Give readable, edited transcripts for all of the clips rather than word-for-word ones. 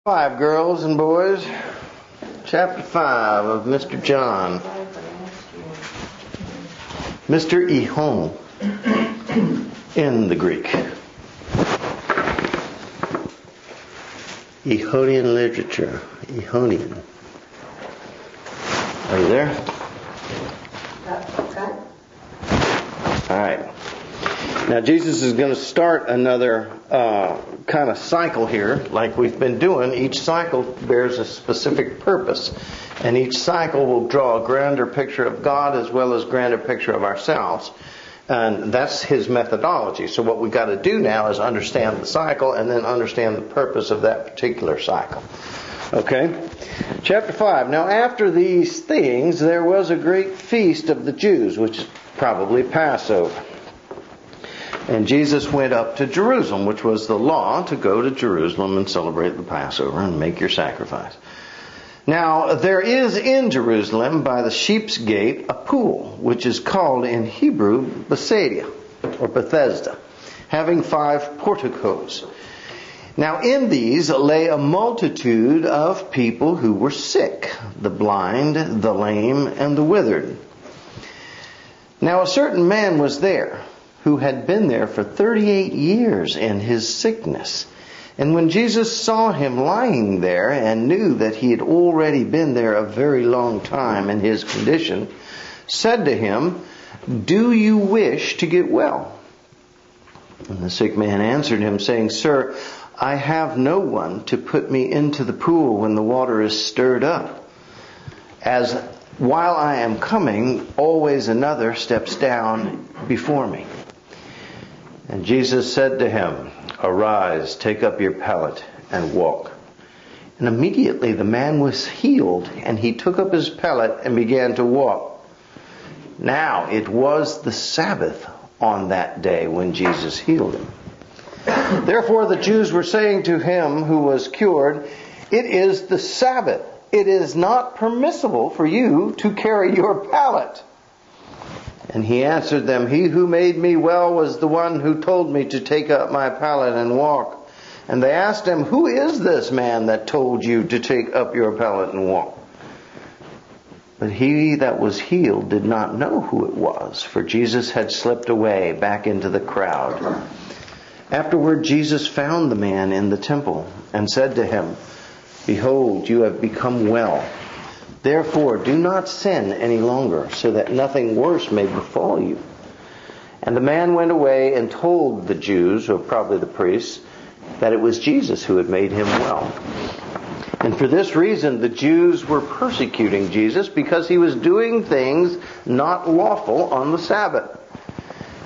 5, girls and boys. Chapter 5 of Mr. John. Mr. Ehon in the Greek. Ehonian literature. Ehonian. Are you there? All right. Now Jesus is going to start another kind of cycle here, like we've been doing. Each cycle bears a specific purpose, and each cycle will draw a grander picture of God as well as grander picture of ourselves. And that's his methodology. So what we've got to do now is understand the cycle and then understand the purpose of that particular cycle. Okay? Chapter 5. Now after these things there was a great feast of the Jews, which is probably Passover. And Jesus went up to Jerusalem, which was the law to go to Jerusalem and celebrate the Passover and make your sacrifice. Now, there is in Jerusalem by the Sheep's Gate a pool, which is called in Hebrew Bethesda, or Bethesda, having 5 porticos. Now, in these lay a multitude of people who were sick, the blind, the lame, and the withered. Now, a certain man was there, who had been there for 38 years in his sickness. And when Jesus saw him lying there and knew that he had already been there a very long time in his condition, said to him, "Do you wish to get well?" And the sick man answered him, saying, "Sir, I have no one to put me into the pool when the water is stirred up. As while I am coming, always another steps down before me." And Jesus said to him, "Arise, take up your pallet and walk." And immediately the man was healed, and he took up his pallet and began to walk. Now it was the Sabbath on that day when Jesus healed him. Therefore the Jews were saying to him who was cured, "It is the Sabbath. It is not permissible for you to carry your pallet." And he answered them, "He who made me well was the one who told me to take up my pallet and walk." And they asked him, "Who is this man that told you to take up your pallet and walk?" But he that was healed did not know who it was, for Jesus had slipped away back into the crowd. Afterward Jesus found the man in the temple and said to him, "Behold, you have become well. Therefore, do not sin any longer, so that nothing worse may befall you." And the man went away and told the Jews, or probably the priests, that it was Jesus who had made him well. And for this reason, the Jews were persecuting Jesus, because he was doing things not lawful on the Sabbath.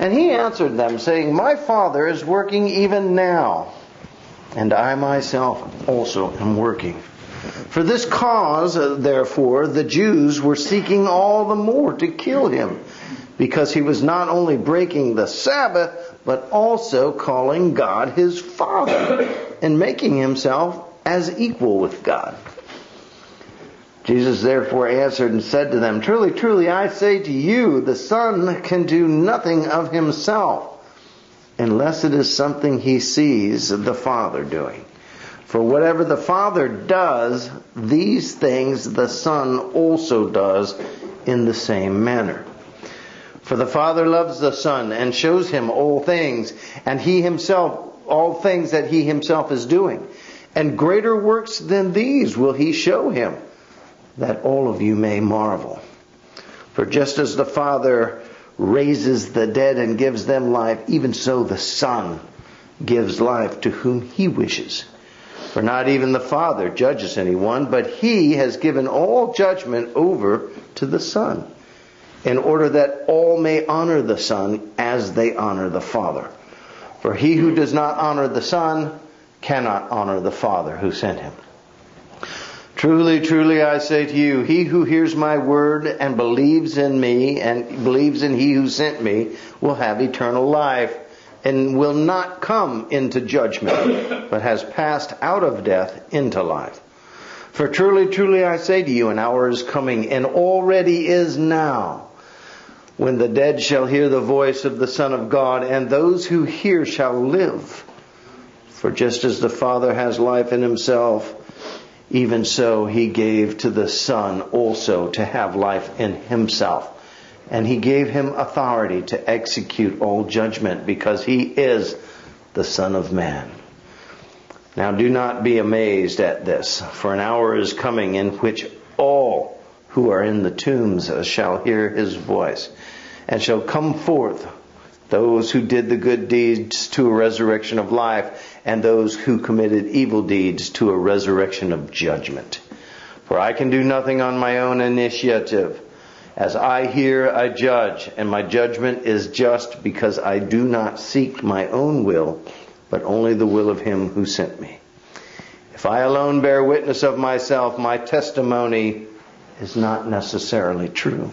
And he answered them, saying, "My Father is working even now, and I myself also am working." For this cause, therefore, the Jews were seeking all the more to kill him, because he was not only breaking the Sabbath, but also calling God his Father, and making himself as equal with God. Jesus therefore answered and said to them, "Truly, truly, I say to you, the Son can do nothing of himself, unless it is something he sees the Father doing. For whatever the Father does, these things the Son also does in the same manner. For the Father loves the Son and shows him all things, and he himself, all things that he himself is doing. And greater works than these will he show him, that all of you may marvel. For just as the Father raises the dead and gives them life, even so the Son gives life to whom he wishes. For not even the Father judges anyone, but he has given all judgment over to the Son, in order that all may honor the Son as they honor the Father. For he who does not honor the Son cannot honor the Father who sent him. Truly, truly, I say to you, he who hears my word and believes in me and believes in he who sent me will have eternal life, and will not come into judgment, but has passed out of death into life. For truly, truly, I say to you, an hour is coming, and already is now, when the dead shall hear the voice of the Son of God, and those who hear shall live. For just as the Father has life in himself, even so He gave to the Son also to have life in Himself. And He gave Him authority to execute all judgment, because He is the Son of Man. Now do not be amazed at this, for an hour is coming in which all who are in the tombs shall hear His voice, and shall come forth, those who did the good deeds to a resurrection of life, and those who committed evil deeds to a resurrection of judgment. For I can do nothing on my own initiative. As I hear, I judge, and my judgment is just, because I do not seek my own will, but only the will of Him who sent me. If I alone bear witness of myself, my testimony is not necessarily true.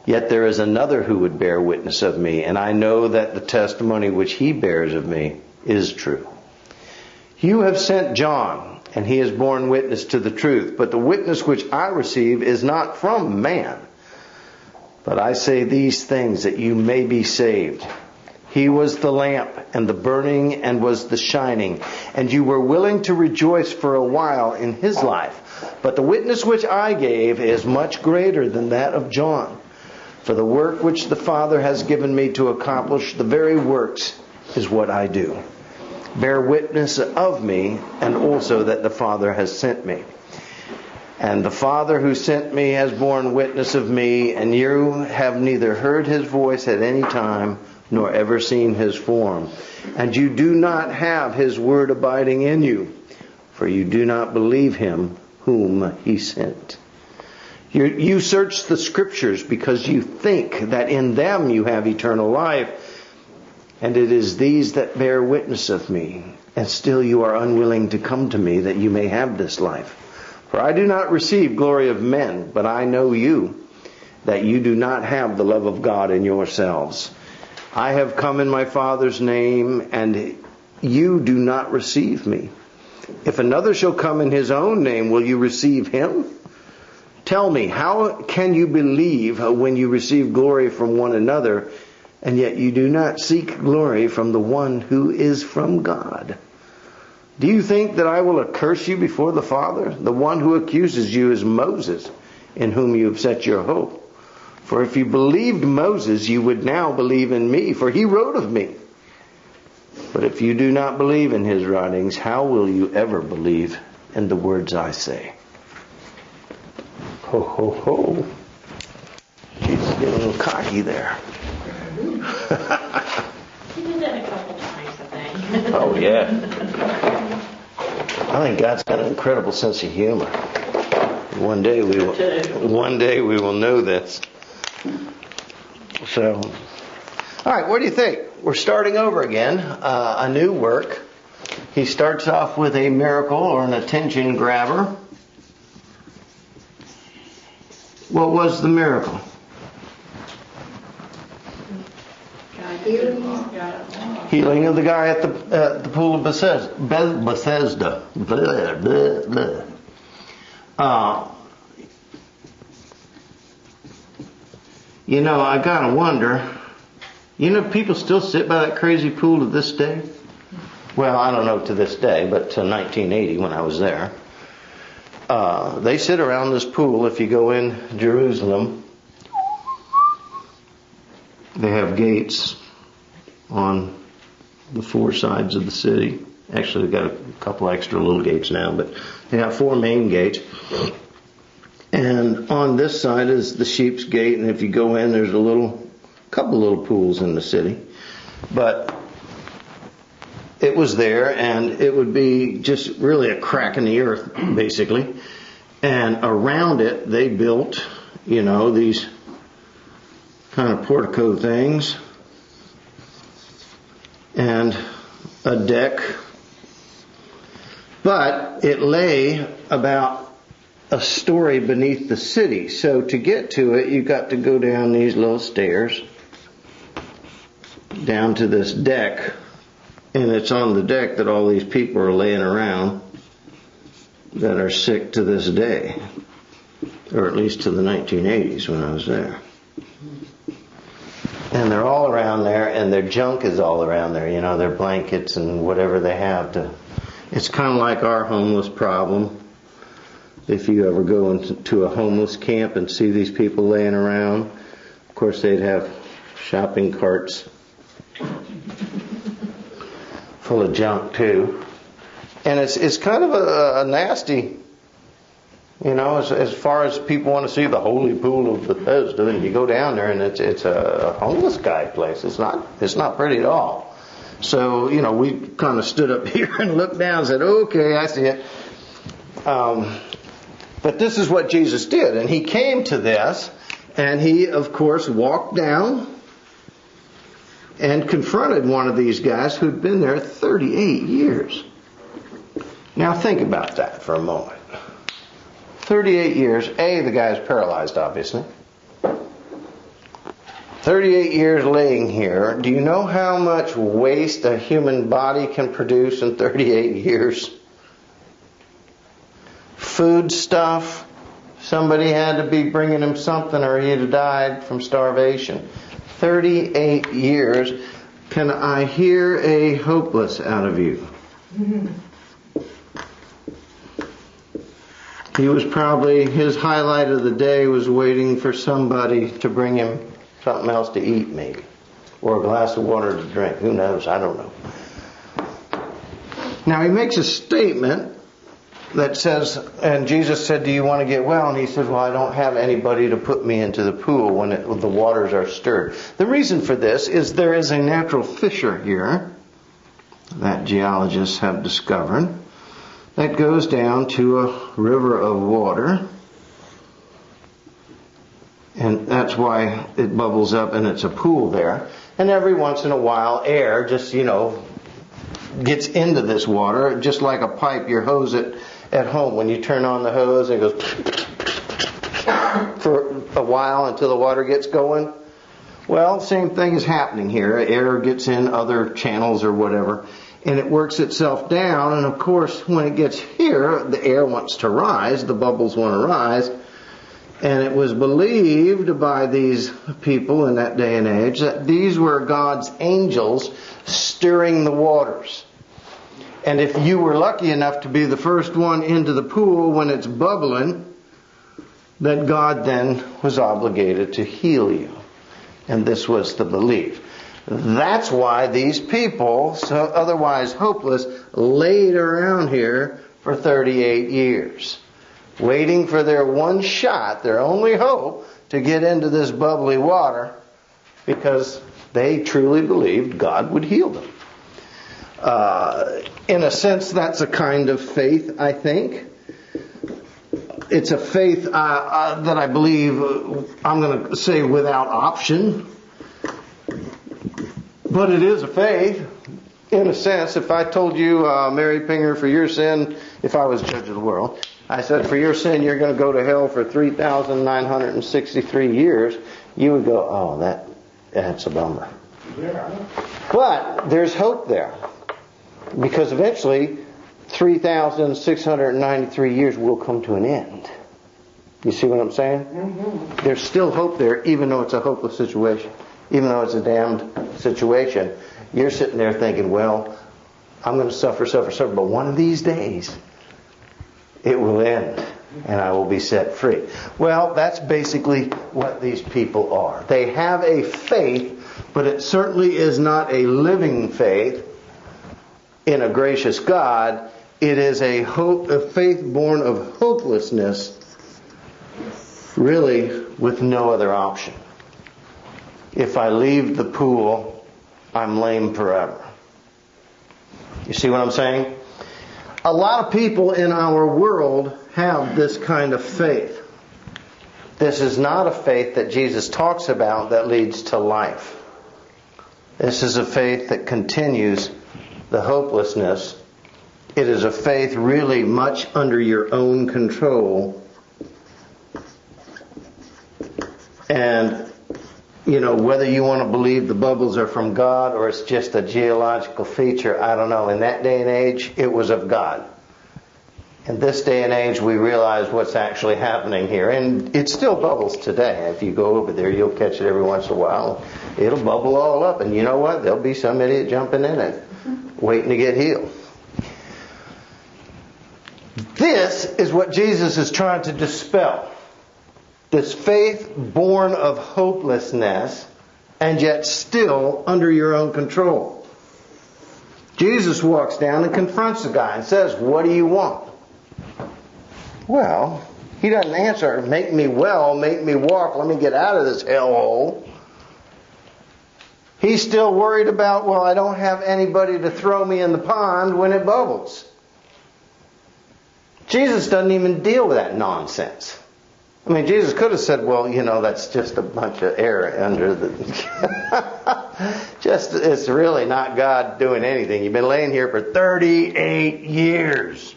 Yet there is another who would bear witness of me, and I know that the testimony which he bears of me is true. You have sent John, and he has borne witness to the truth, but the witness which I receive is not from man. But I say these things that you may be saved. He was the lamp and the burning and was the shining, and you were willing to rejoice for a while in his life. But the witness which I gave is much greater than that of John. For the work which the Father has given me to accomplish, the very works is what I do. Bear witness of me, and also that the Father has sent me. And the Father who sent me has borne witness of me, and you have neither heard His voice at any time, nor ever seen His form. And you do not have His word abiding in you, for you do not believe Him whom He sent. You search the Scriptures because you think that in them you have eternal life, and it is these that bear witness of me, and still you are unwilling to come to me that you may have this life. For I do not receive glory of men, but I know you, that you do not have the love of God in yourselves. I have come in my Father's name, and you do not receive me. If another shall come in his own name, will you receive him? Tell me, how can you believe when you receive glory from one another, and yet you do not seek glory from the one who is from God? Do you think that I will accuse you before the Father? The one who accuses you is Moses, in whom you have set your hope. For if you believed Moses, you would now believe in me, for he wrote of me. But if you do not believe in his writings, how will you ever believe in the words I say? Ho, ho, ho. She's getting a little cocky there. You did that a couple times, I think. Oh, yeah. I think God's got an incredible sense of humor. One day we will know this. So, all right, what do you think? We're starting over again, a new work. He starts off with a miracle or an attention grabber. What was the miracle? Healing of the guy at the pool of Bethesda. Blah, blah, blah. I gotta wonder. People still sit by that crazy pool to this day. Well, I don't know to this day, but to 1980 when I was there. They sit around this pool. If you go in Jerusalem, they have gates on the four sides of the city. Actually, they've got a couple extra little gates now, but they have four main gates. And on this side is the Sheep's Gate, and if you go in, there's couple little pools in the city. But it was there, and it would be just really a crack in the earth, basically. And around it, they built, these kind of portico things, and a deck. But it lay about a story beneath the city. So to get to it, you got to go down these little stairs down to this deck, and it's on the deck that all these people are laying around that are sick to this day, or at least to the 1980s when I was there. And they're all around there, and their junk is all around there, their blankets and whatever they have to. It's kind of like our homeless problem. If you ever go into a homeless camp and see these people laying around, of course they'd have shopping carts full of junk too. And it's kind of a nasty, as far as people want to see the holy pool of Bethesda, and you go down there and it's a homeless guy place. It's not pretty at all. So, we kind of stood up here and looked down and said, okay, I see it. But this is what Jesus did. And He came to this, and He, of course, walked down and confronted one of these guys who'd been there 38 years. Now think about that for a moment. 38 years. The guy's paralyzed, obviously. 38 years laying here. Do you know how much waste a human body can produce in 38 years? Food stuff. Somebody had to be bringing him something or he'd have died from starvation. 38 years. Can I hear a hopeless out of you? He was probably, his highlight of the day was waiting for somebody to bring him something else to eat, maybe. Or a glass of water to drink. Who knows? I don't know. Now he makes a statement that says, and Jesus said, do you want to get well? And he said, well, I don't have anybody to put me into the pool when the waters are stirred. The reason for this is there is a natural fissure here that geologists have discovered that goes down to a river of water. And that's why it bubbles up and it's a pool there. And every once in a while air just, gets into this water, just like a pipe. You hose it at home. When you turn on the hose, it goes for a while until the water gets going. Well, same thing is happening here. Air gets in other channels or whatever, and it works itself down. And of course, when it gets here, the air wants to rise, the bubbles want to rise. And it was believed by these people in that day and age that these were God's angels stirring the waters. And if you were lucky enough to be the first one into the pool when it's bubbling, that God then was obligated to heal you. And this was the belief. That's why these people, so otherwise hopeless, laid around here for 38 years. Waiting for their one shot, their only hope, to get into this bubbly water, because they truly believed God would heal them. In a sense, that's a kind of faith, I think. It's a faith that I believe, I'm going to say without option. But it is a faith. In a sense, if I told you, Mary Pinger, for your sin, if I was judge of the world, I said, for your sin, you're going to go to hell for 3,963 years, you would go, oh, that's a bummer. But there's hope there. Because eventually, 3,693 years will come to an end. You see what I'm saying? Mm-hmm. There's still hope there, even though it's a hopeless situation. Even though it's a damned situation. You're sitting there thinking, well, I'm going to suffer. But one of these days, it will end. And I will be set free. Well, that's basically what these people are. They have a faith, but it certainly is not a living faith in a gracious God. It is a faith born of hopelessness, really with no other option. If I leave the pool, I'm lame forever. You see what I'm saying? A lot of people in our world have this kind of faith. This is not a faith that Jesus talks about that leads to life. This is a faith that continues the hopelessness. It is a faith really much under your own control. And, whether you want to believe the bubbles are from God or it's just a geological feature, I don't know. In that day and age, it was of God. In this day and age, we realize what's actually happening here. And it still bubbles today. If you go over there, you'll catch it every once in a while. It'll bubble all up. And you know what? There'll be some idiot jumping in it, waiting to get healed. This This is what Jesus is trying to dispel. This faith born of hopelessness and yet still under your own control. Jesus walks down and confronts the guy and says, "What do you want?" Well, he doesn't answer, "Make me well, make me walk, let me get out of this hellhole." He's still worried about, well, I don't have anybody to throw me in the pond when it bubbles. Jesus doesn't even deal with that nonsense. I mean, Jesus could have said, well, that's just a bunch of air under the... it's really not God doing anything. You've been laying here for 38 years.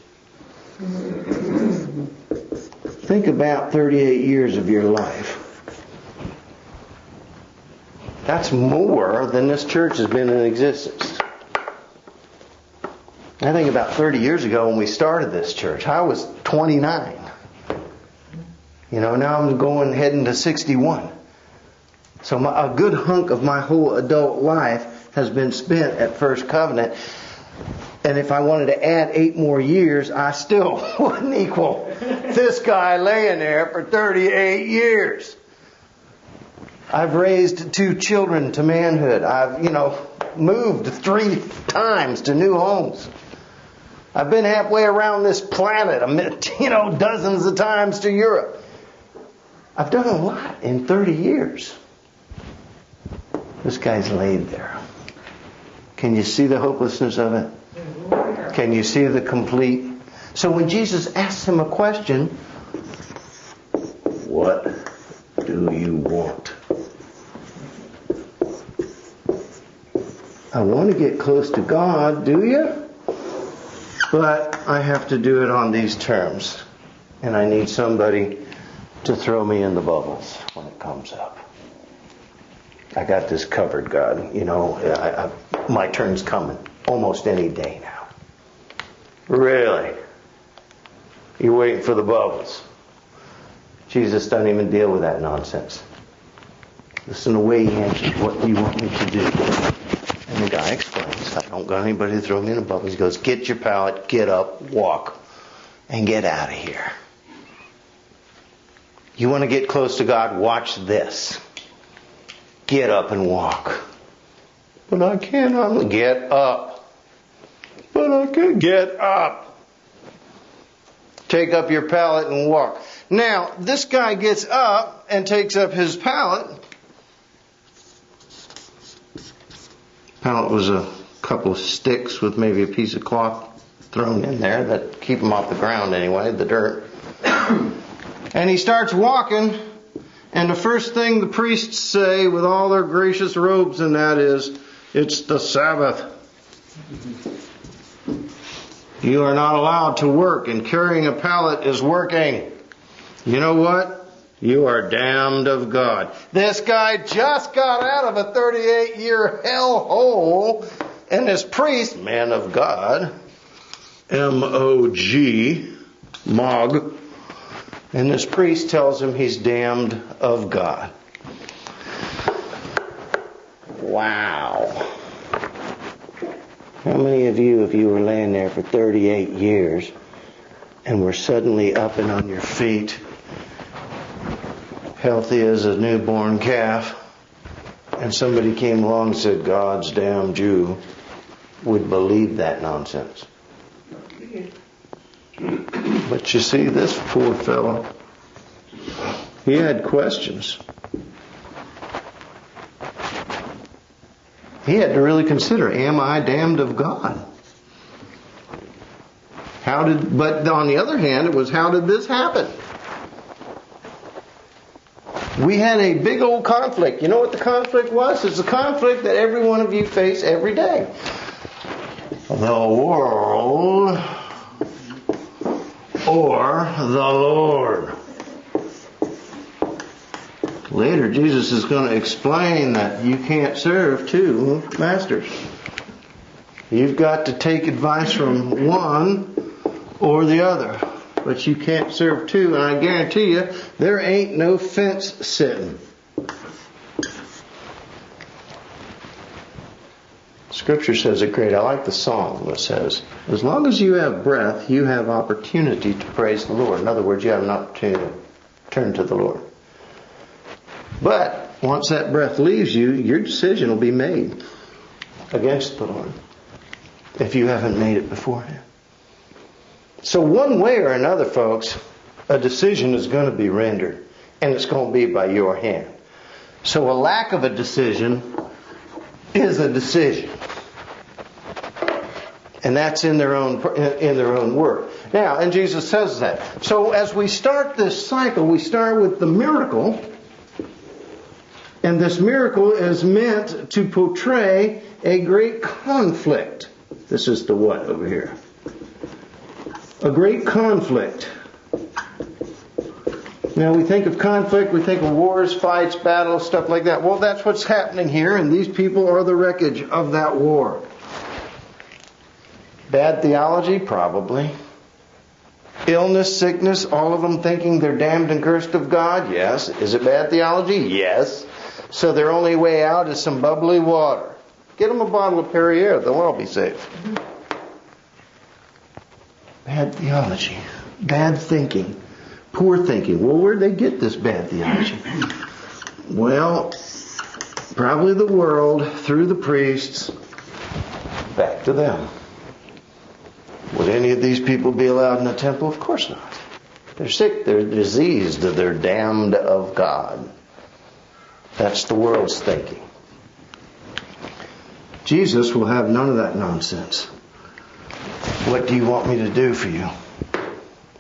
Think about 38 years of your life. That's more than this church has been in existence. I think about 30 years ago when we started this church, I was 29. Now I'm heading to 61. So a good hunk of my whole adult life has been spent at First Covenant. And if I wanted to add 8 more years, I still wouldn't equal this guy laying there for 38 years. I've raised 2 children to manhood. I've, moved 3 times to new homes. I've been halfway around this planet, dozens of times to Europe. I've done a lot in 30 years. This guy's laid there. Can you see the hopelessness of it? Can you see the complete? So when Jesus asks him a question, what do you want? I want to get close to God, do you? But I have to do it on these terms. And I need somebody to throw me in the bubbles when it comes up. I got this covered, God. My turn's coming almost any day now. Really? You're waiting for the bubbles. Jesus doesn't even deal with that nonsense. Listen to the way he answers, what do you want me to do? And the guy explains, I don't got anybody to throw me in the bubbles. He goes, get your pallet, get up, walk, and get out of here. You want to get close to God? Watch this. Get up and walk. But I can't. Get up. But I can't. Get up. Take up your pallet and walk. Now, this guy gets up and takes up his pallet. Pallet was a couple of sticks with maybe a piece of cloth thrown in there that keep them off the ground anyway, the dirt. And he starts walking, and the first thing the priests say with all their gracious robes and that is, it's the Sabbath. You are not allowed to work, and carrying a pallet is working. You know what? You are damned of God. This guy just got out of a 38-year hellhole, and this priest, man of God, M-O-G, Mog, and this priest tells him he's damned of God. Wow. How many of you, if you were laying there for 38 years and were suddenly up and on your feet, healthy as a newborn calf, and somebody came along and said, God's damn Jew, would believe that nonsense? But you see, this poor fellow, he had questions. He had to really consider, am I damned of God? But on the other hand, it was, how did this happen? We had a big old conflict. You know what the conflict was? It's a conflict that every one of you face every day. The world or the Lord. Later, Jesus is going to explain that you can't serve 2 masters. You've got to take advice from one or the other. But you can't serve 2, and I guarantee you, there ain't no fence sitting. Scripture says it great. I like the song that says, as long as you have breath, you have opportunity to praise the Lord. In other words, you have an opportunity to turn to the Lord. But once that breath leaves you, your decision will be made against the Lord if you haven't made it beforehand. So one way or another, folks, a decision is going to be rendered, and it's going to be by your hand. So a lack of a decision is a decision. And that's in their own word. Now, and Jesus says that. So as we start this cycle, we start with the miracle. And this miracle is meant to portray a great conflict. This is the what over here? A great conflict. Now we think of conflict, we think of wars, fights, battles, stuff like that. Well, that's what's happening here, and these people are the wreckage of that war. Bad theology? Probably. Illness, sickness, all of them thinking they're damned and cursed of God? Yes. Is it bad theology? Yes. So their only way out is some bubbly water. Get them a bottle of Perrier, they'll all be saved. Bad theology. Bad thinking. Poor thinking. Well, where'd they get this bad theology? Well, probably the world, through the priests, back to them. Would any of these people be allowed in the temple? Of course not. They're sick, they're diseased, they're damned of God. That's the world's thinking. Jesus will have none of that nonsense. What do you want me to do for you?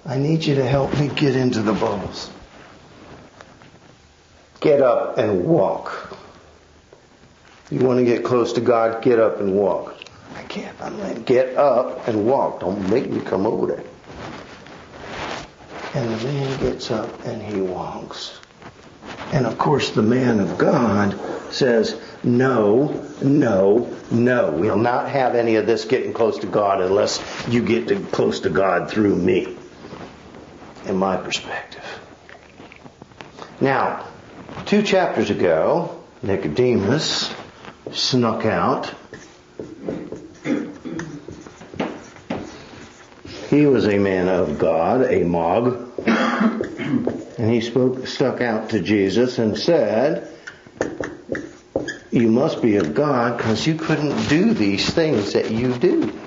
I need you to help me get into the bubbles. Get up and walk. You want to get close to God? Get up and walk. I can't. I'm like, get up and walk. Don't make me come over there. And the man gets up and he walks. And of course the man of God says, no, no, no. We'll not have any of this getting close to God unless you get close to God through me. In my perspective. Now, 2 chapters ago, Nicodemus snuck out. He was a man of God, a Mog. And he stuck out to Jesus and said, you must be of God because you couldn't do these things that you do.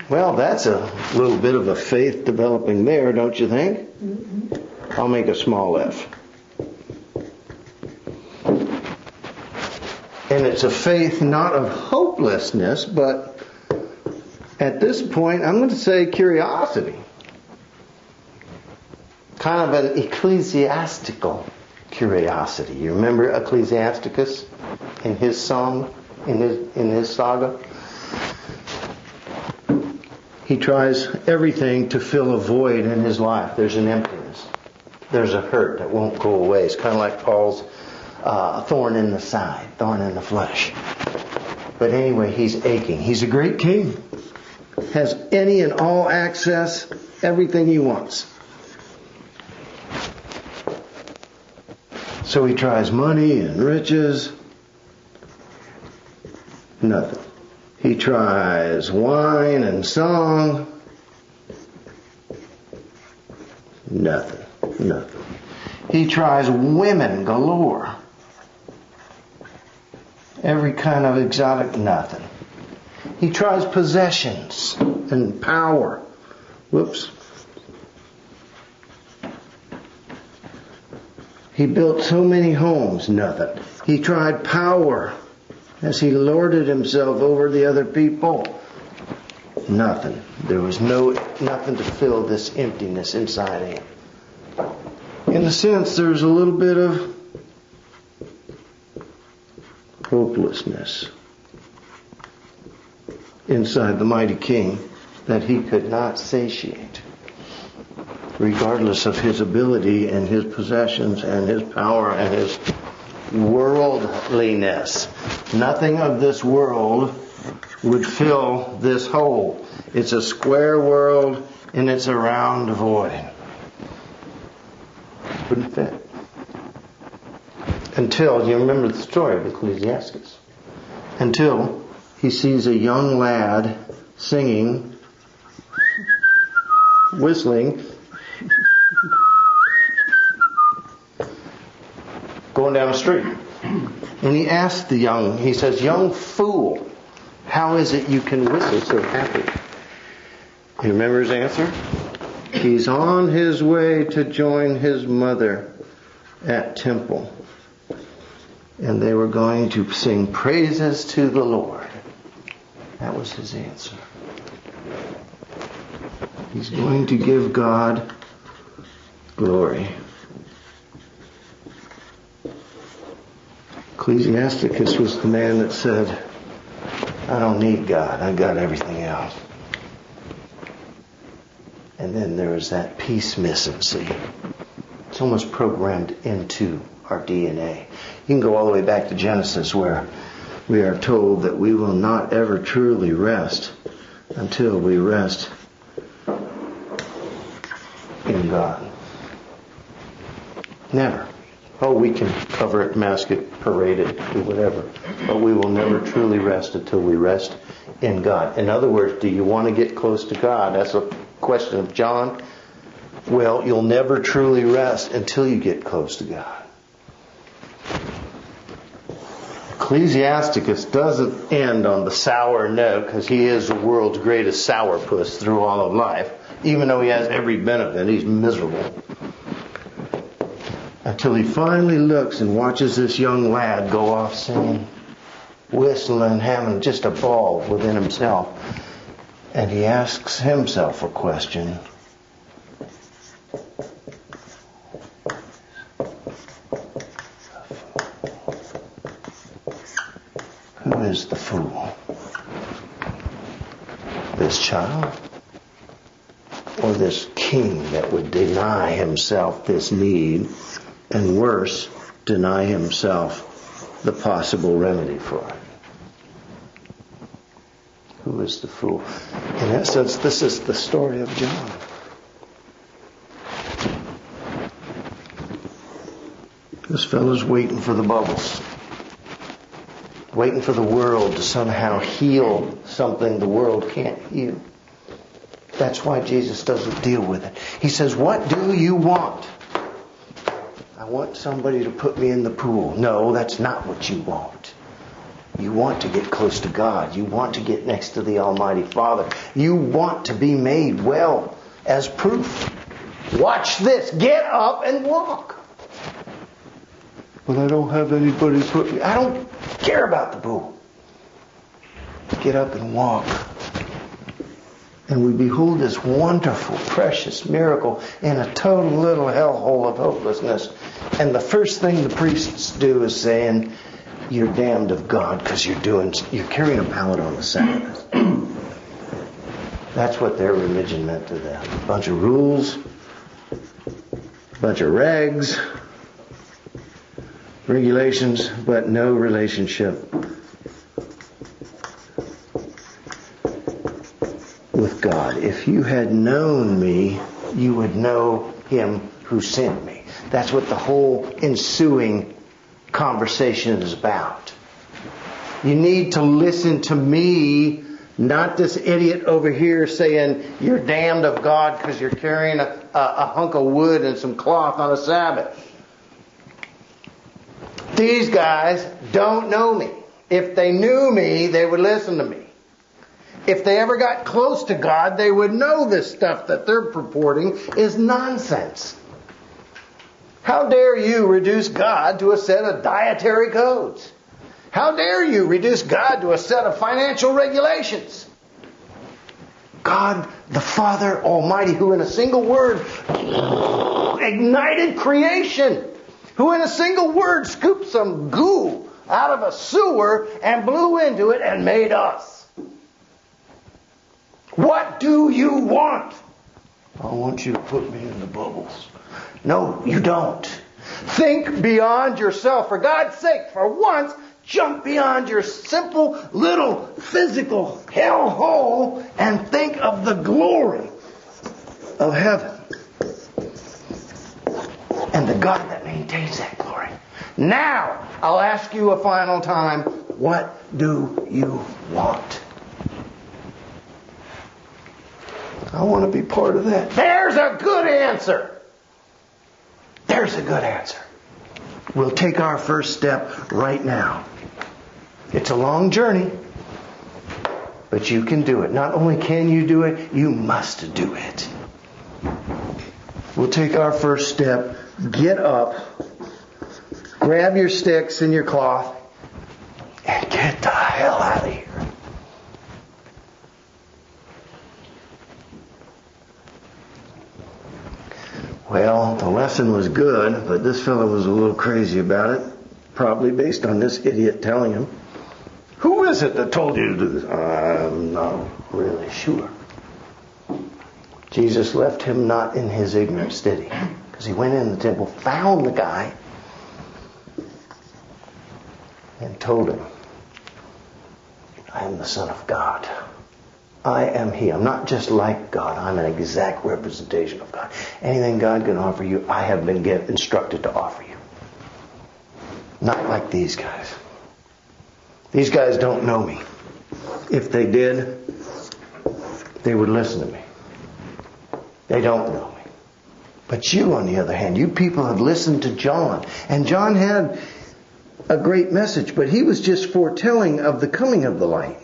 Well, that's a little bit of a faith developing there, don't you think? Mm-hmm. I'll make a small f. And it's a faith not of hopelessness, but at this point, I'm going to say curiosity. Kind of an ecclesiastical curiosity. You remember Ecclesiasticus in his song, in his saga? He tries everything to fill a void in his life. There's an emptiness. There's a hurt that won't go away. It's kind of like Paul's thorn in the side, thorn in the flesh. But anyway, he's aching. He's a great king. Has any and all access, everything he wants. So he tries money and riches. Nothing. He tries wine and song. Nothing. Nothing. He tries women galore. Every kind of exotic, nothing. He tries possessions and power. Whoops. He built so many homes, nothing. He tried power as he lorded himself over the other people. Nothing. There was nothing to fill this emptiness inside him. In a sense, there's a little bit of hopelessness inside the mighty king that he could not satiate, regardless of his ability and his possessions and his power and his worldliness. Nothing of this world would fill this hole. It's a square world and it's a round void. Wouldn't fit. Until you remember the story of Ecclesiastes. until he sees a young lad singing, whistling, going down the street. And he says, "Young fool, how is it you can whistle so happy?" You remember his answer? He's on his way to join his mother at temple. And they were going to sing praises to the Lord. That was his answer. He's going to give God glory. Ecclesiasticus was the man that said, "I don't need God. I got everything else." And then there is that piece missing, see. It's almost programmed into our DNA. You can go all the way back to Genesis, where we are told that we will not ever truly rest until we rest in God. Never. Oh, we can cover it, mask it, parade it, do whatever. But we will never truly rest until we rest in God. In other words, do you want to get close to God? That's a question of John. Well, you'll never truly rest until you get close to God. Ecclesiasticus doesn't end on the sour note, because he is the world's greatest sourpuss through all of life. Even though he has every benefit, he's miserable. Until he finally looks and watches this young lad go off singing, whistling, having just a ball within himself. And he asks himself a question. Who is the fool? This child? Or this king that would deny himself this need, and worse, deny himself the possible remedy for it? Who is the fool? In essence, this is the story of John. This fellow's waiting for the bubbles. Waiting for the world to somehow heal something the world can't heal. That's why Jesus doesn't deal with it. He says, "What do you want?" "I want somebody to put me in the pool." No, that's not what you want. You want to get close to God. You want to get next to the Almighty Father. You want to be made well as proof. Watch this. Get up and walk. "But I don't have anybody to put me." I don't care about the pool. Get up and walk. And we behold this wonderful, precious miracle in a total little hellhole of hopelessness. And the first thing the priests do is saying, "You're damned of God because you're carrying a pallet on the Sabbath." That's what their religion meant to them. A bunch of rules, a bunch of regs, regulations, but no relationship with God. If you had known me, you would know him who sent me. That's what the whole ensuing conversation is about. You need to listen to me, not this idiot over here saying you're damned of God because you're carrying a hunk of wood and some cloth on a Sabbath. These guys don't know me. If they knew me, they would listen to me. If they ever got close to God, they would know this stuff that they're purporting is nonsense. How dare you reduce God to a set of dietary codes? How dare you reduce God to a set of financial regulations? God, the Father Almighty, who in a single word ignited creation, who in a single word scooped some goo out of a sewer and blew into it and made us. What do you want? I want you to put me in the bubbles. No, you don't. Think beyond yourself. For God's sake, for once, jump beyond your simple little physical hellhole and think of the glory of heaven and the God that maintains that glory. Now, I'll ask you a final time, What do you want? I want to be part of that. There's a good answer. There's a good answer. We'll take our first step right now. It's a long journey, but you can do it. Not only can you do it, you must do it. We'll take our first step. Get up. Grab your sticks and your cloth and get the hell out of here. Well, the lesson was good, but this fellow was a little crazy about it. Probably based on this idiot telling him. Who is it that told you to do this? I'm not really sure. Jesus left him not in his ignorance, did he? Because he went in the temple, found the guy, and told him, I am the Son of God. I am He. I'm not just like God. I'm an exact representation of God. Anything God can offer you, I have been instructed to offer you. Not like these guys. These guys don't know me. If they did, they would listen to me. They don't know me. But you, on the other hand, you people have listened to John. And John had a great message, but he was just foretelling of the coming of the light.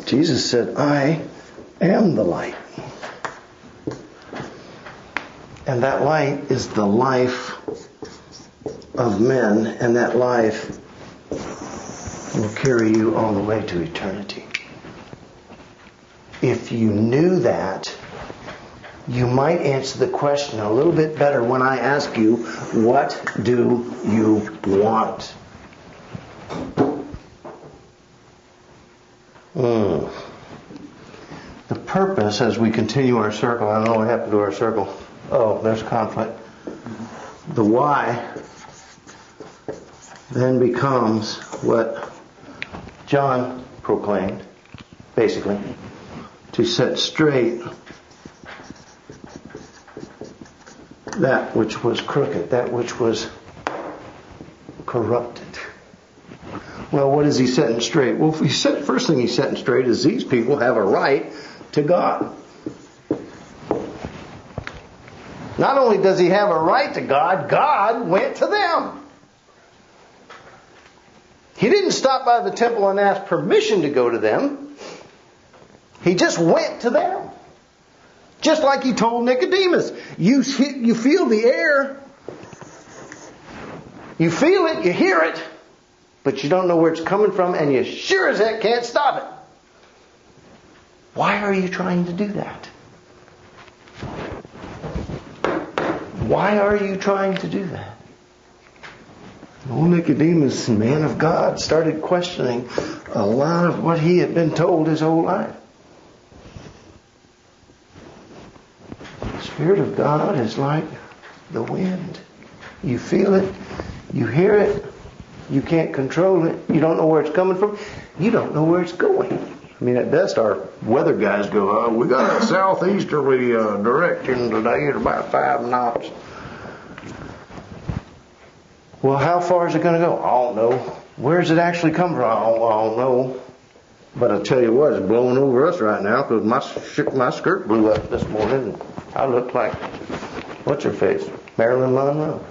Jesus said, I am the light. And that light is the life of men, and that life will carry you all the way to eternity. If you knew that, you might answer the question a little bit better when I ask you, what do you want? The purpose, as we continue our circle, I don't know what happened to our circle. Oh, there's conflict. The why then becomes what John proclaimed, basically, to set straight that which was crooked, that which was corrupted. Well, what is he setting straight? Well, first thing he's setting straight is these people have a right to God. Not only does he have a right to God, God went to them. He didn't stop by the temple and ask permission to go to them. He just went to them. Just like he told Nicodemus. You feel the air. You feel it, you hear it, but you don't know where it's coming from, and you sure as heck can't stop it. Why are you trying to do that? Why are you trying to do that? Old Nicodemus, man of God, started questioning a lot of what he had been told his whole life. The Spirit of God is like the wind. You feel it, you hear it, you can't control it, you don't know where it's coming from, you don't know where it's going. I mean, at best, our weather guys go, we got a southeasterly direction today at about 5 knots. Well, how far is it going to go? I don't know. Where does it actually come from? I don't know. But I'll tell you what, it's blowing over us right now because my skirt blew up this morning and I look like, what's her face? Marilyn Monroe.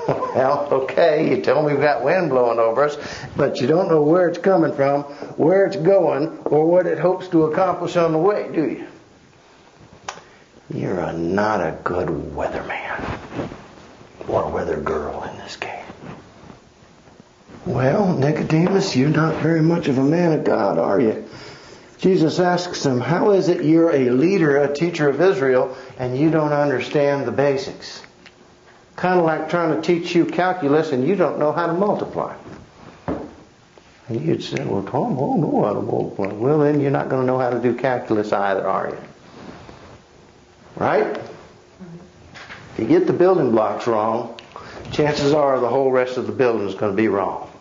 Well, okay, you tell me we've got wind blowing over us, but you don't know where it's coming from, where it's going, or what it hopes to accomplish on the way, do you? You're not a good weatherman. Or weather girl in this case. Well, Nicodemus, you're not very much of a man of God, are you? Jesus asks him, how is it you're a leader, a teacher of Israel, and you don't understand the basics? Kind of like trying to teach you calculus and you don't know how to multiply. And you'd say, well, Tom, I don't know how to multiply. Well, then you're not going to know how to do calculus either, are you? Right? If you get the building blocks wrong, chances are the whole rest of the building is going to be wrong.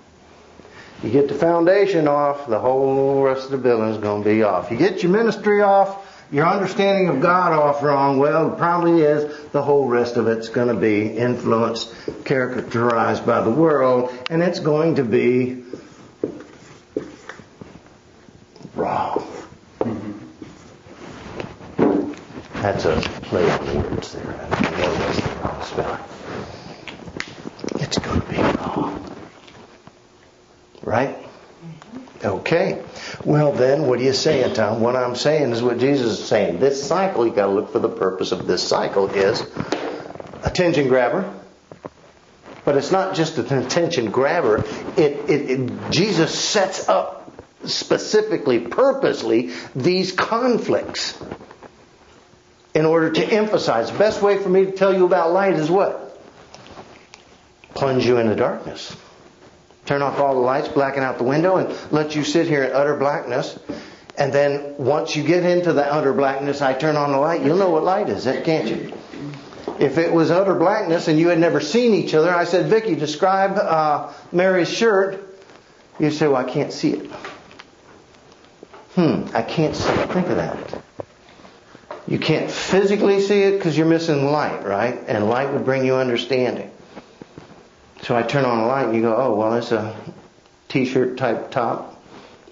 You get the foundation off, the whole rest of the building is going to be off. You get your ministry off, your understanding of God off wrong, well, it probably is. The whole rest of it's going to be influenced, characterized by the world, and it's going to be wrong. That's a play on words there. I know that's the wrong spelling. It's going to be wrong. Right? Okay. Well then, what are you saying, Tom? What I'm saying is what Jesus is saying. This cycle, you got to look for the purpose of this cycle is attention grabber. But it's not just an attention grabber. Jesus sets up specifically, purposely, these conflicts in order to emphasize. The best way for me to tell you about light is what? Plunge you into darkness. Turn off all the lights, blacken out the window, and let you sit here in utter blackness. And then once you get into the utter blackness, I turn on the light. You'll know what light is, can't you? If it was utter blackness and you had never seen each other, I said, Vicki, describe Mary's shirt. You'd say, well, I can't see it. I can't see it. Think of that. You can't physically see it because you're missing light, right? And light would bring you understanding. So I turn on the light and you go, oh, well, it's a t-shirt type top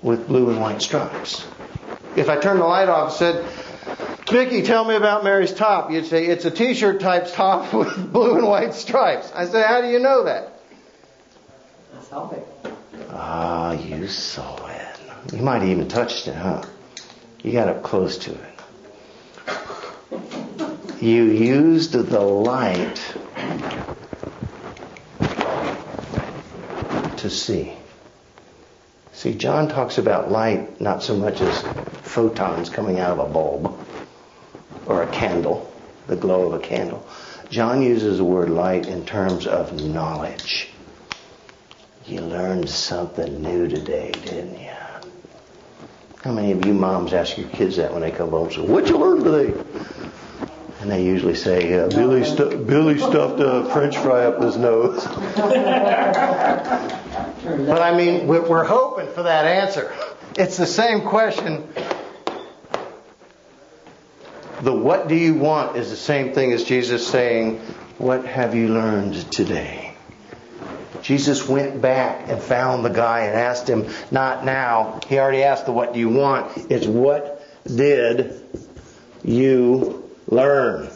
with blue and white stripes. If I turn the light off and said, Vicki, tell me about Mary's top, you'd say, it's a t-shirt type top with blue and white stripes. I say, how do you know that? I saw it. Ah, you saw it. You might have even touched it, huh? You got up close to it. You used the light to see. See, John talks about light not so much as photons coming out of a bulb or a candle, the glow of a candle. John uses the word light in terms of knowledge. You learned something new today, didn't you? How many of you moms ask your kids that when they come home? So, what'd you learn today? And they usually say, Billy stuffed a French fry up his nose. But I mean, we're hoping for that answer. It's the same question. The what do you want is the same thing as Jesus saying, what have you learned today? Jesus went back and found the guy and asked him, not now. He already asked the what do you want. It's what did you learn?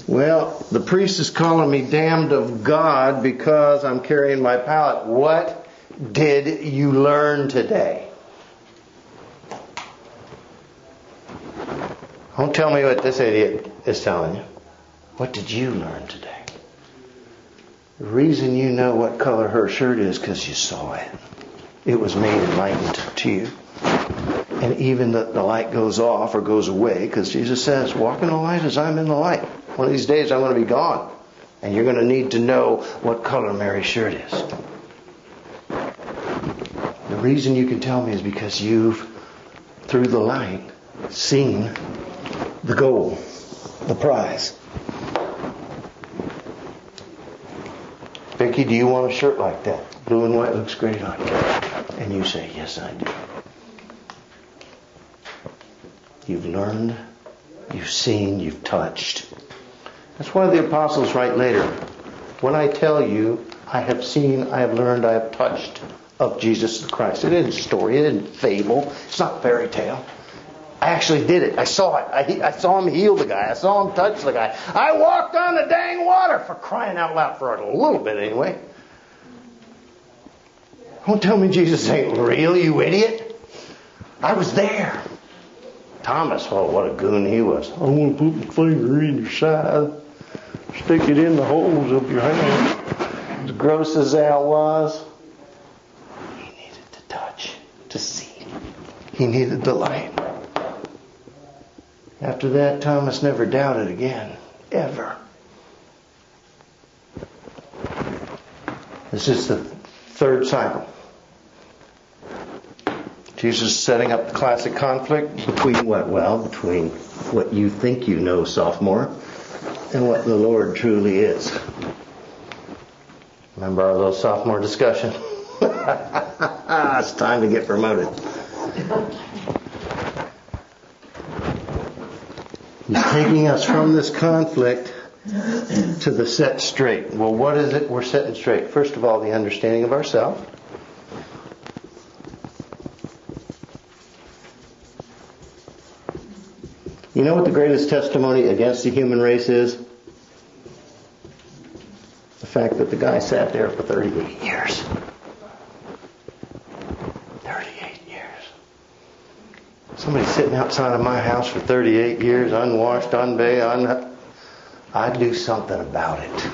Well, the priest is calling me damned of God because I'm carrying my pallet. What did you learn today? Don't tell me what this idiot is telling you. What did you learn today? The reason you know what color her shirt is because you saw it. It was made enlightened to you. And even the light goes off or goes away because Jesus says, walk in the light as I'm in the light. One of these days I'm going to be gone. And you're going to need to know what color Mary's shirt is. The reason you can tell me is because you've, through the light, seen the goal, the prize. Vicki, do you want a shirt like that? Blue and white looks great on you. And you say, yes, I do. You've learned, you've seen, you've touched. That's why the apostles write later, when I tell you, I have seen, I have learned, I have touched of Jesus Christ. It isn't story, it isn't fable, it's not fairy tale. I actually did it. I saw it. I saw him heal the guy. I saw him touch the guy. I walked on the dang water, for crying out loud, for a little bit anyway. Don't tell me Jesus ain't real, you idiot. I was there. Thomas, oh, what a goon he was. I want to put my finger in your side, stick it in the holes of your hand. As gross as that was, he needed to touch, to see. He needed the light. After that, Thomas never doubted again, ever. This is the third cycle. Jesus is setting up the classic conflict between what? Well, between what you think you know, sophomore, and what the Lord truly is. Remember our little sophomore discussion? It's time to get promoted. He's taking us from this conflict to the set straight. Well, what is it we're setting straight? First of all, the understanding of ourselves. You know what the greatest testimony against the human race is? The fact that the guy sat there for 38 years. 38 years. Somebody sitting outside of my house for 38 years, unwashed, unbathed, I'd do something about it.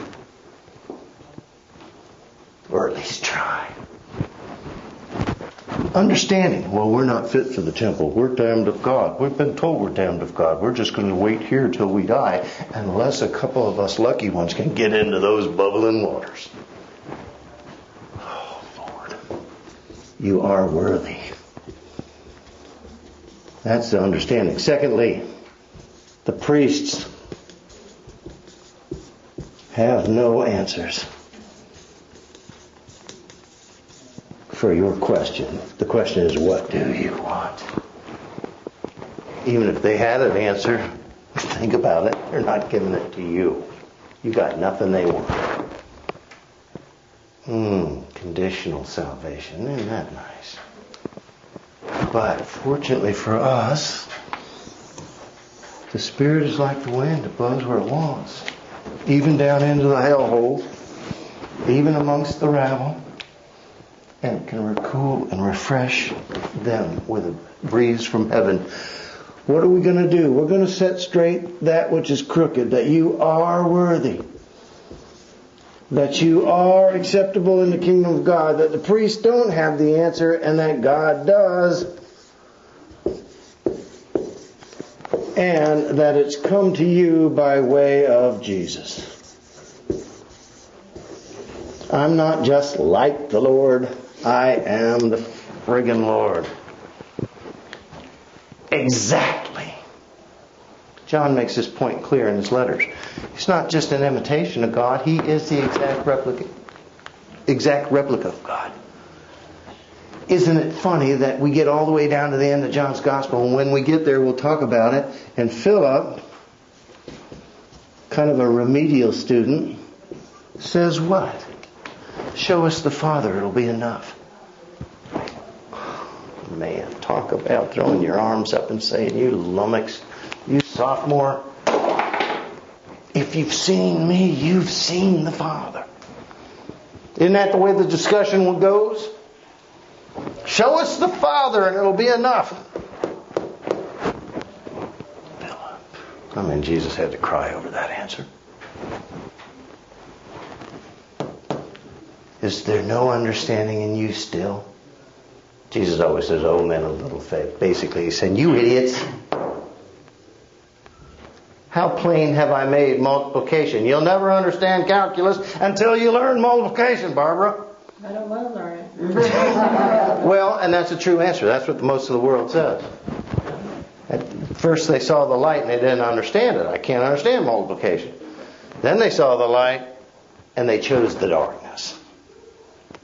Or at least try. Understanding, well, we're not fit for the temple. We're damned of God. We've been told we're damned of God. We're just going to wait here till we die, unless a couple of us lucky ones can get into those bubbling waters. Oh, Lord. You are worthy. That's the understanding. Secondly, the priests have no answers for your question. The question is, what do you want? Even if they had an answer, think about it. They're not giving it to you. You got nothing they want. Conditional salvation. Isn't that nice? But fortunately for us, the Spirit is like the wind. It blows where it wants. Even down into the hellhole. Even amongst the rabble. And it can cool and refresh them with a breeze from heaven. What are we going to do? We're going to set straight that which is crooked. That you are worthy. That you are acceptable in the kingdom of God. That the priests don't have the answer and that God does. And that it's come to you by way of Jesus. I'm not just like the Lord. I am the friggin' Lord. Exactly. John makes this point clear in his letters. He's not just an imitation of God. He is the exact replica of God. Isn't it funny that we get all the way down to the end of John's Gospel, and when we get there we'll talk about it, and Philip, kind of a remedial student, says what? Show us the Father, it'll be enough. Man, talk about throwing your arms up and saying, you lummox, you sophomore, if you've seen me, you've seen the Father. Isn't that the way the discussion goes? Show us the Father and it'll be enough. Philip. I mean, Jesus had to cry over that answer. Is there no understanding in you still? Jesus always says, oh men of little faith. Basically, he's saying, you idiots. How plain have I made multiplication? You'll never understand calculus until you learn multiplication, Barbara. I don't want to learn it. Well, and that's a true answer. That's what most of the world says. At first they saw the light and they didn't understand it. I can't understand multiplication. Then they saw the light and they chose the darkness.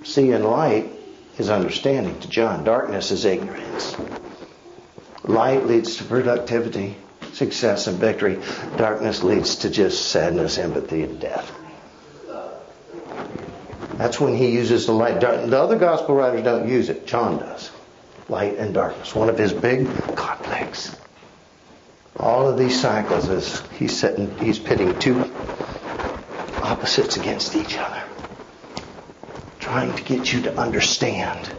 Seeing light is understanding to John. Darkness is ignorance. Light leads to productivity, success, and victory. Darkness leads to just sadness, empathy, and death. That's when he uses the light. The other gospel writers don't use it. John does. Light and darkness. One of his big conflicts. All of these cycles is he's pitting two opposites against each other. Trying to get you to understand.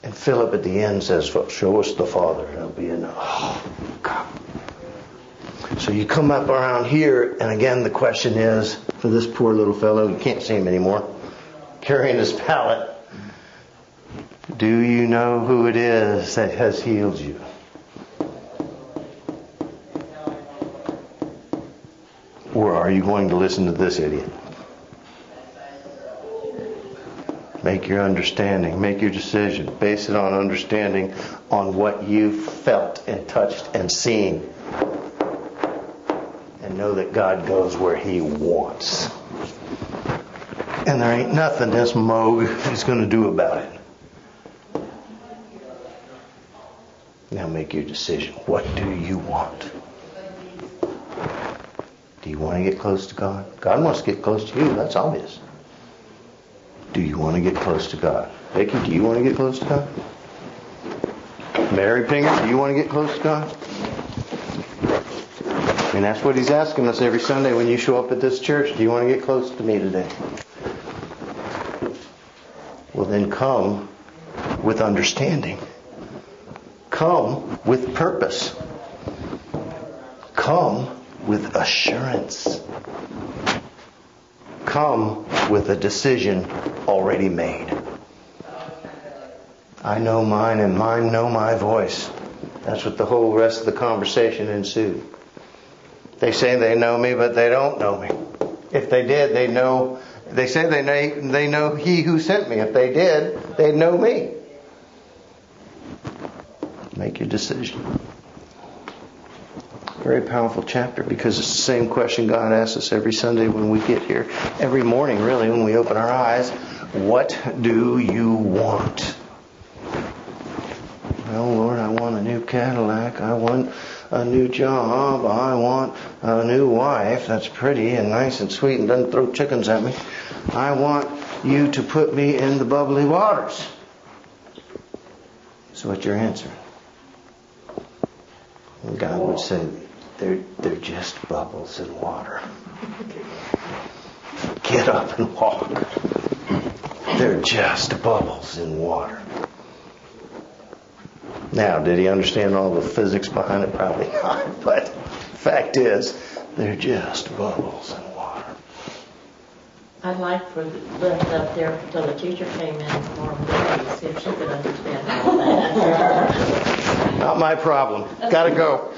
And Philip at the end says, show us the Father. It'll be enough. Oh, God. So you come up around here, and again the question is, for this poor little fellow, you can't see him anymore, carrying his pallet, do you know who it is that has healed you? Or are you going to listen to this idiot? Make your understanding, make your decision, base it on understanding on what you've felt and touched and seen. And know that God goes where He wants. And there ain't nothing this mogue is going to do about it. Now make your decision. What do you want? Do you want to get close to God? God wants to get close to you. That's obvious. Do you want to get close to God? Becky, do you want to get close to God? Mary Pinger, do you want to get close to God? And that's what He's asking us every Sunday when you show up at this church. Do you want to get close to me today? Well, then come with understanding. Come with purpose. Come with assurance. Come with a decision already made. I know mine and mine know my voice. That's what the whole rest of the conversation ensued. They say they know me, but they don't know me. If they did, they know. They say they know He who sent me. If they did, they'd know me. Make your decision. Very powerful chapter, because it's the same question God asks us every Sunday when we get here. Every morning, really, when we open our eyes. What do you want? Well, Lord, I want a new Cadillac. I want a new job. I want a new wife that's pretty and nice and sweet and doesn't throw chickens at me. I want you to put me in the bubbly waters. So what's your answer? Well, God would say, they're just bubbles in water. Get up and walk. They're just bubbles in water. Now, did he understand all the physics behind it? Probably not. But fact is, they're just bubbles in water. I'd like for left up there until the teacher came in for me, see if she could understand all that. Not my problem. Gotta go.